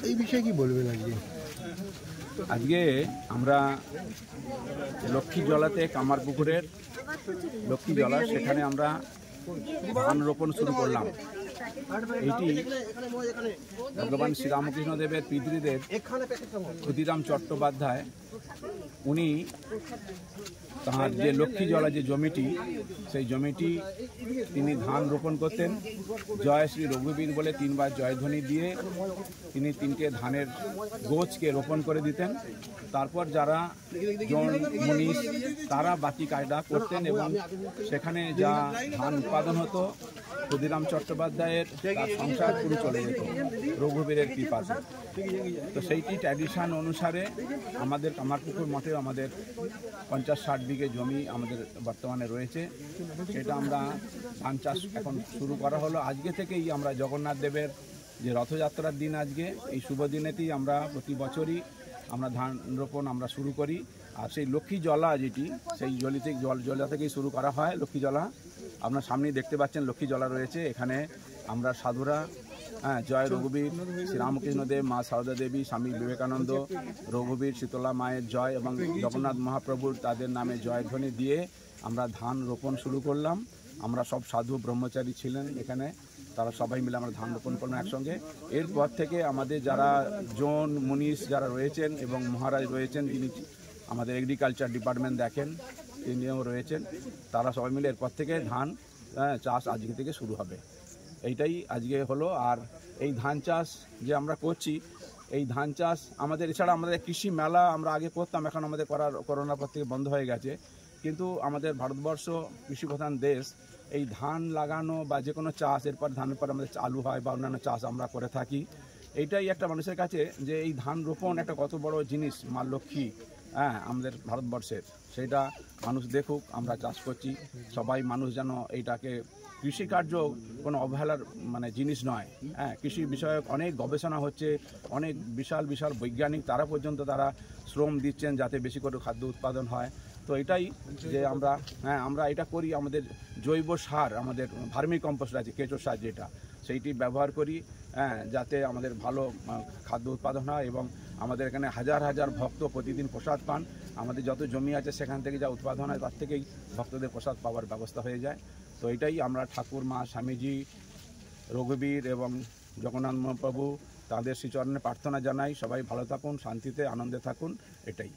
এই বিষয়ে কি বলবেন আজকে? আজকে আমরা লক্ষ্মী জলাতে কামারপুকুরের লক্ষ্মী জলা সেখানে আমরা ধান রোপণ শুরু করলাম। এটি ভগবান শ্রীরামকৃষ্ণদেবের পিতৃদেব ক্ষুদিরাম চট্টোপাধ্যায়, উনি তাঁর যে লক্ষ্মী জলা যে জমিটি, সেই জমিটি তিনি ধান রোপণ করতেন। জয় শ্রী রঘুবীর বলে 3 বার জয়ধ্বনি দিয়ে তিনি 3টে ধানের গোছকে রোপণ করে দিতেন। তারপর যারা জন মনীষ তারা বাকি কাজটা করতেন এবং সেখানে যা ধান উৎপাদন হতো ক্ষুদিরাম চট্টোপাধ্যায়ের সংসার পুরো চলে যেত রঘুবীরের কৃপাতে। তো সেইটি ট্র্যাডিশন অনুসারে আমাদের কামারপুকুর মঠে আমাদের 50-60 বিঘে জমি আমাদের বর্তমানে রয়েছে। সেটা আমরা ধান চাষ এখন শুরু করা হলো। আজকে থেকেই আমরা জগন্নাথ দেবের যে রথযাত্রার দিন, আজকে এই শুভ দিনেতেই আমরা প্রতি বছরই আমরা ধান রোপণ আমরা শুরু করি। আর সেই লক্ষ্মী জলা যেটি, সেই জলা থেকেই শুরু করা হয়। লক্ষ্মী জলা আপনার সামনেই দেখতে পাচ্ছেন, লক্ষ্মী জলা রয়েছে। এখানে আমরা সাধুরা জয় রঘুবীর, শ্রীরামকৃষ্ণদেব, মা সারদা দেবী, স্বামী বিবেকানন্দ, রঘুবীর, শীতলা মায়ের জয় এবং জগন্নাথ মহাপ্রভুর তাদের নামে জয়ধ্বনি দিয়ে আমরা ধান রোপণ শুরু করলাম। আমরা সব সাধু ব্রহ্মচারী ছিলেন এখানে, তারা সবাই মিলে আমরা ধান রোপণ করলাম একসঙ্গে। এরপর থেকে আমাদের যারা জন মনীষ যারা রয়েছেন এবং মহারাজ রয়েছেন, যিনি আমাদের এগ্রিকালচার ডিপার্টমেন্ট দেখেন, তিনিও রয়েছেন, তারা সবাই মিলে এরপর থেকে ধান চাষ আজকে থেকে শুরু হবে। এইটাই আজকে হলো। আর এই ধান চাষ যে আমরা করছি, এই ধান চাষ আমাদের এছাড়া আমাদের কৃষি মেলা আমরা আগে করতাম, এখন আমাদের করোনার পর থেকে বন্ধ হয়ে গেছে। কিন্তু আমাদের ভারতবর্ষ কৃষি প্রধান দেশ, এই ধান লাগানো বা যে কোনো চাষ, এরপর ধানের পর আমাদের আলু হয় বা অন্যান্য চাষ আমরা করে থাকি। এইটাই একটা মানুষের কাছে যে এই ধান রোপণ একটা কত বড় জিনিস, মা লক্ষ্মী আমাদের ভারতবর্ষের, সেটা মানুষ দেখুক আমরা চাষ করছি। সবাই মানুষ যেন এইটাকে, কৃষিকার্য কোনো অবহেলার জিনিস নয়। কৃষি বিষয়ক অনেক গবেষণা হচ্ছে, অনেক বিশাল বিশাল বৈজ্ঞানিক তারা পর্যন্ত তারা শ্রম দিচ্ছেন যাতে বেশি করে খাদ্য উৎপাদন হয়। তো এটাই যে আমরা এটা করি, আমাদের জৈব সার, আমাদের ভার্মি কম্পোস্ট আছে, কেঁচো সার যেটা, সেইটি ব্যবহার করি যাতে আমাদের ভালো খাদ্য উৎপাদন হয়। এবং আমাদের এখানে হাজার হাজার ভক্ত প্রতিদিন প্রসাদ পান। আমাদের যত জমি আছে সেখান থেকে যা উৎপাদন হয় তার থেকেই ভক্তদের প্রসাদ পাওয়ার ব্যবস্থা হয়ে যায়। তো এটাই আমরা ঠাকুর, মা, স্বামীজি, রঘুবীর এবং জগন্নাথ মহাপ্রভু তাদের শ্রীচরণে প্রার্থনা জানাই, সবাই ভালো থাকুন, শান্তিতে আনন্দে থাকুন, এটাই।